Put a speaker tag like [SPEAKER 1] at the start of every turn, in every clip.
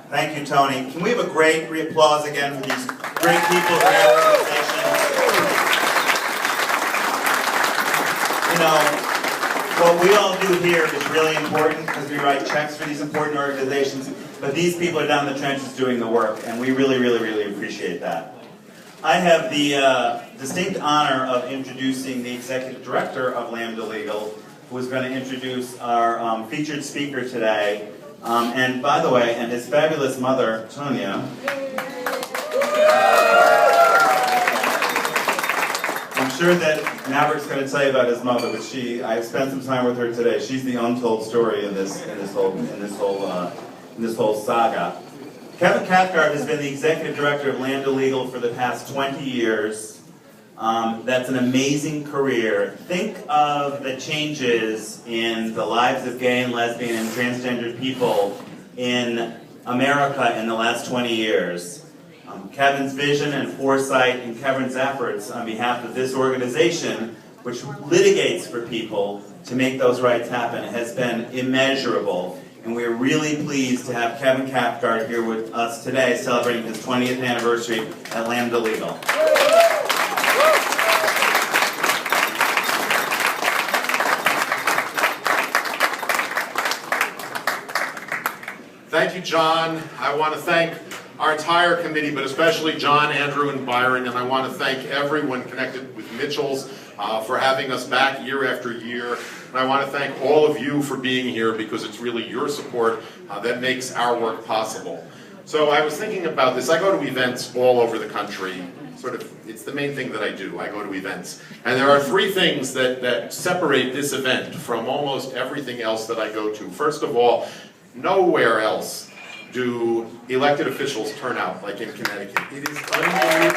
[SPEAKER 1] Thank you, Tony. Can we have a great applause again for these great people in our organization? You know, what we all do here is really important because we write checks for these important organizations, but these people are down in the trenches doing the work, and we really, really, really appreciate that. I have the distinct honor of introducing the Executive Director of Lambda Legal, who is going to introduce our featured speaker today. And by the way, and his fabulous mother, Tonya. I'm sure that Maverick's going to tell you about his mother, but I spent some time with her today. She's the untold story in this whole saga. Kevin Cathcart has been the Executive Director of Lambda Legal for the past 20 years. That's an amazing career. Think of the changes in the lives of gay and lesbian and transgender people in America in the last 20 years. Kevin's vision and foresight and Kevin's efforts on behalf of this organization, which litigates for people to make those rights happen, has been immeasurable. And we're really pleased to have Kevin Cathcart here with us today, celebrating his 20th anniversary at Lambda Legal.
[SPEAKER 2] Thank you, John. I want to thank our entire committee, but especially John, Andrew, and Byron, and I want to thank everyone connected with Mitchells for having us back year after year. And I want to thank all of you for being here because it's really your support that makes our work possible. So I was thinking about this. I go to events all over the country. It's the main thing that I do. I go to events. And there are three things that separate this event from almost everything else that I go to. First of all, nowhere else do elected officials turn out like in Connecticut. It is unbelievable year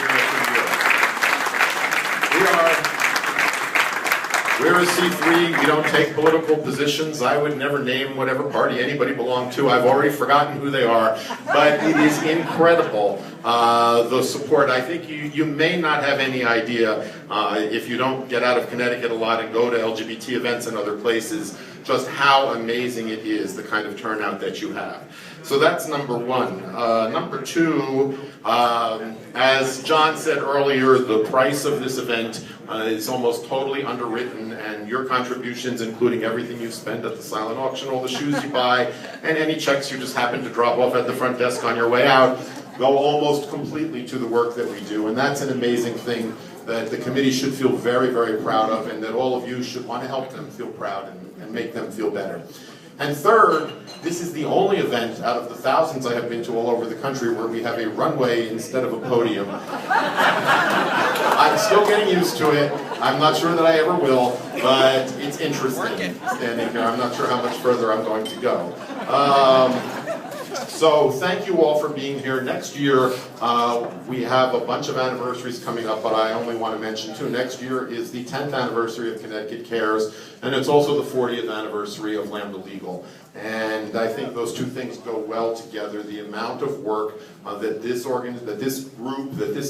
[SPEAKER 2] after year. We're a C3, we don't take political positions. I would never name whatever party anybody belonged to. I've already forgotten who they are, but it is incredible, the support. I think you may not have any idea, if you don't get out of Connecticut a lot and go to LGBT events and other places, just how amazing it is, the kind of turnout that you have. So that's number one. Number two, as John said earlier, the price of this event is almost totally underwritten, and your contributions, including everything you spend at the silent auction, all the shoes you buy, and any checks you just happen to drop off at the front desk on your way out, go almost completely to the work that we do. And that's an amazing thing that the committee should feel very, very proud of, and that all of you should want to help them feel proud and make them feel better. And third, this is the only event out of the thousands I have been to all over the country where we have a runway instead of a podium. I'm still getting used to it. I'm not sure that I ever will, but it's interesting standing here. I'm not sure how much further I'm going to go. So thank you all for being here. Next year, we have a bunch of anniversaries coming up, but I only want to mention two. Next year is the 10th anniversary of Connecticut Cares, and it's also the 40th anniversary of Lambda Legal. And I think those two things go well together. The amount of work that this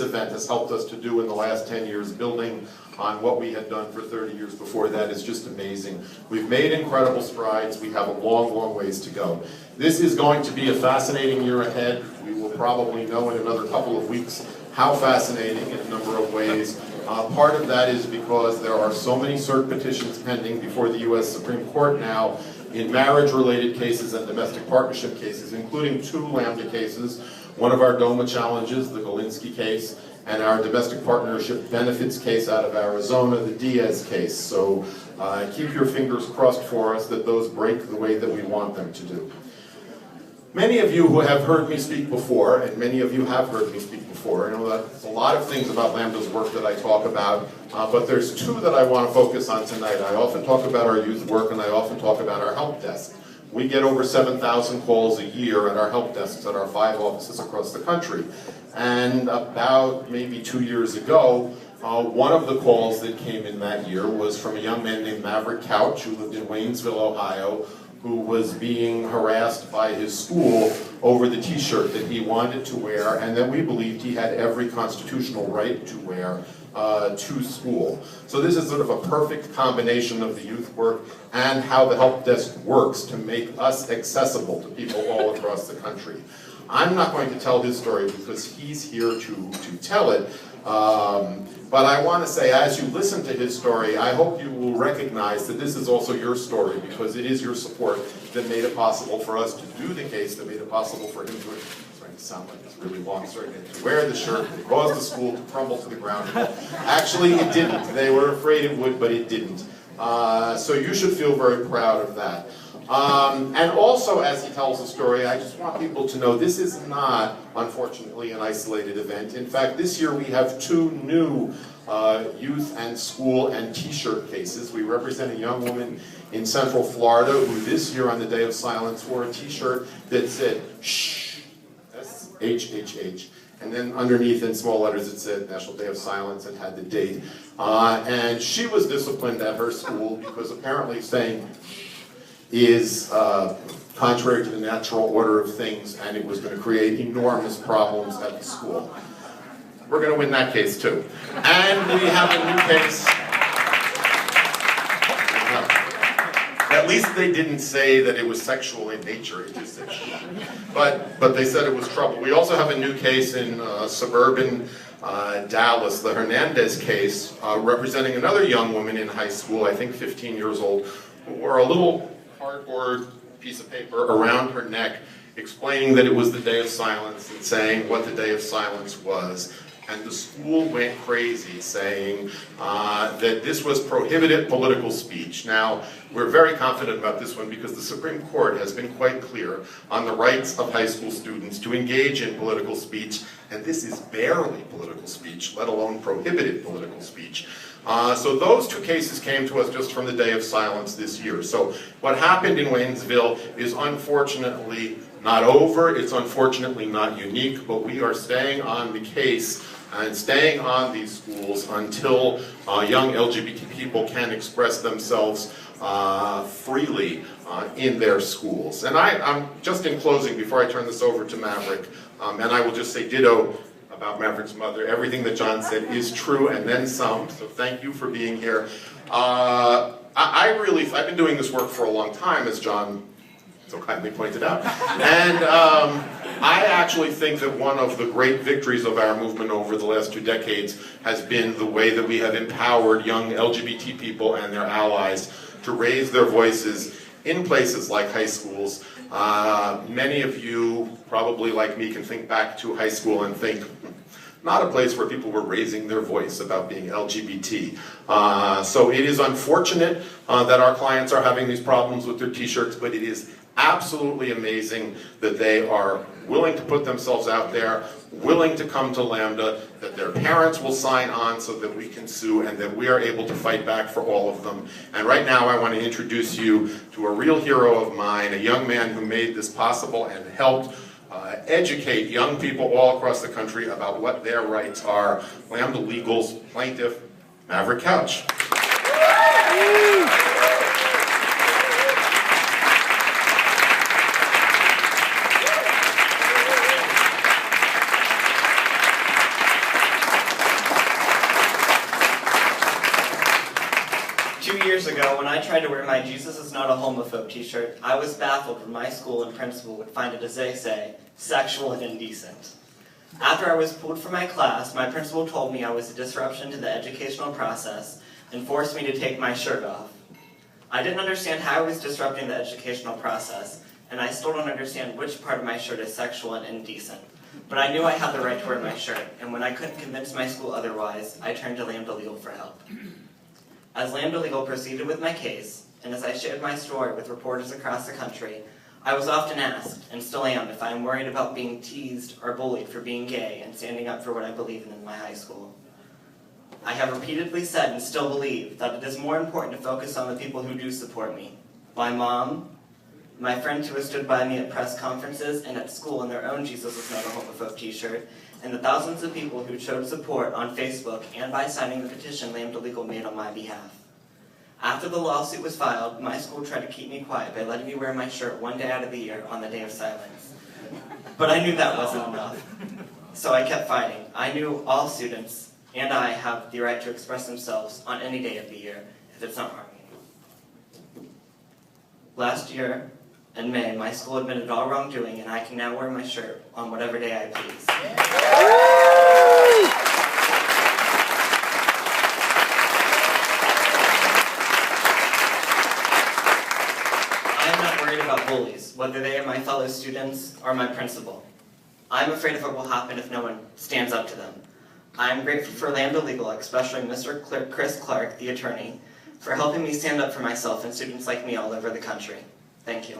[SPEAKER 2] event has helped us to do in the last 10 years, building on what we had done for 30 years before that, is just amazing. We've made incredible strides. We have a long, long ways to go. This is going to be a fascinating year ahead. We will probably know in another couple of weeks how fascinating in a number of ways. Part of that is because there are so many cert petitions pending before the U.S. Supreme Court now in marriage-related cases and domestic partnership cases, including two Lambda cases, one of our DOMA challenges, the Galinsky case, and our domestic partnership benefits case out of Arizona, the Diaz case. So keep your fingers crossed for us that those break the way that we want them to do. Many of you who have heard me speak before, and many of you have heard me speak before, know that there's a lot of things about Lambda's work that I talk about, but there's two that I want to focus on tonight. I often talk about our youth work, and I often talk about our help desk. We get over 7,000 calls a year at our help desks at our 5 offices across the country. And about maybe 2 years ago, one of the calls that came in that year was from a young man named Maverick Couch, who lived in Waynesville, Ohio, who was being harassed by his school over the t-shirt that he wanted to wear and that we believed he had every constitutional right to wear to school. So this is sort of a perfect combination of the youth work and how the help desk works to make us accessible to people all across the country. I'm not going to tell his story because he's here to tell it. But I want to say, as you listen to his story, I hope you will recognize that this is also your story, because it is your support that made it possible for us to do the case, that made it possible for him to, it's starting to sound like it's really long, sorry, to wear the shirt that caused the school to crumble to the ground. Actually, it didn't. They were afraid it would, but it didn't. So you should feel very proud of that. And also, as he tells the story, I just want people to know this is not, unfortunately, an isolated event. In fact, this year we have 2 new youth and school and t-shirt cases. We represent a young woman in Central Florida who this year on the Day of Silence wore a t-shirt that said, shh, S-H-H-H. And then underneath in small letters it said National Day of Silence and had the date. And she was disciplined at her school because apparently saying is contrary to the natural order of things, and it was going to create enormous problems at the school. We're going to win that case too. And we have a new case. At least they didn't say that it was sexual in nature, it just said shh. But they said it was trouble. We also have a new case in suburban Dallas, the Hernandez case, representing another young woman in high school, I think 15 years old, who wore a little cardboard piece of paper around her neck explaining that it was the Day of Silence and saying what the Day of Silence was. And the school went crazy saying that this was prohibited political speech. Now, we're very confident about this one because the Supreme Court has been quite clear on the rights of high school students to engage in political speech, and this is barely political speech, let alone prohibited political speech. So those 2 cases came to us just from the Day of Silence this year. So what happened in Waynesville is unfortunately not over, it's unfortunately not unique, but we are staying on the case and staying on these schools until young LGBT people can express themselves freely in their schools. And I'm just in closing, before I turn this over to Maverick, and I will just say ditto about Maverick's mother. Everything that John said is true and then some, so thank you for being here. I've been doing this work for a long time, as John so kindly pointed out. And I actually think that one of the great victories of our movement over the last 2 decades has been the way that we have empowered young LGBT people and their allies to raise their voices in places like high schools. Many of you, probably like me, can think back to high school and think, not a place where people were raising their voice about being LGBT. So it is unfortunate that our clients are having these problems with their t-shirts, but it is absolutely amazing that they are willing to put themselves out there, willing to come to Lambda, that their parents will sign on so that we can sue and that we are able to fight back for all of them. And right now I want to introduce you to a real hero of mine, a young man who made this possible and helped educate young people all across the country about what their rights are. Lambda Legal's plaintiff, Maverick Couch.
[SPEAKER 3] 2 years ago, when I tried to wear my Jesus is not a homophobe t-shirt, I was baffled when my school and principal would find it, as they say, sexual and indecent. After I was pulled from my class, my principal told me I was a disruption to the educational process and forced me to take my shirt off. I didn't understand how I was disrupting the educational process, and I still don't understand which part of my shirt is sexual and indecent. But I knew I had the right to wear my shirt, and when I couldn't convince my school otherwise, I turned to Lambda Legal for help. As Lambda Legal proceeded with my case, and as I shared my story with reporters across the country, I was often asked, and still am, if I am worried about being teased or bullied for being gay and standing up for what I believe in my high school. I have repeatedly said and still believe that it is more important to focus on the people who do support me. My mom, my friends who have stood by me at press conferences and at school in their own Jesus is not a homophobe t-shirt, and the thousands of people who showed support on Facebook and by signing the petition Lambda Legal made on my behalf. After the lawsuit was filed, my school tried to keep me quiet by letting me wear my shirt one day out of the year on the Day of Silence. But I knew that wasn't enough, so I kept fighting. I knew all students and I have the right to express themselves on any day of the year if it's not harming anyone. Last year, in May, my school admitted all wrongdoing, and I can now wear my shirt on whatever day I please. I am not worried about bullies, whether they are my fellow students or my principal. I'm afraid of what will happen if no one stands up to them. I am grateful for Lambda Legal, especially Mr. Chris Clark, the attorney, for helping me stand up for myself and students like me all over the country. Thank you.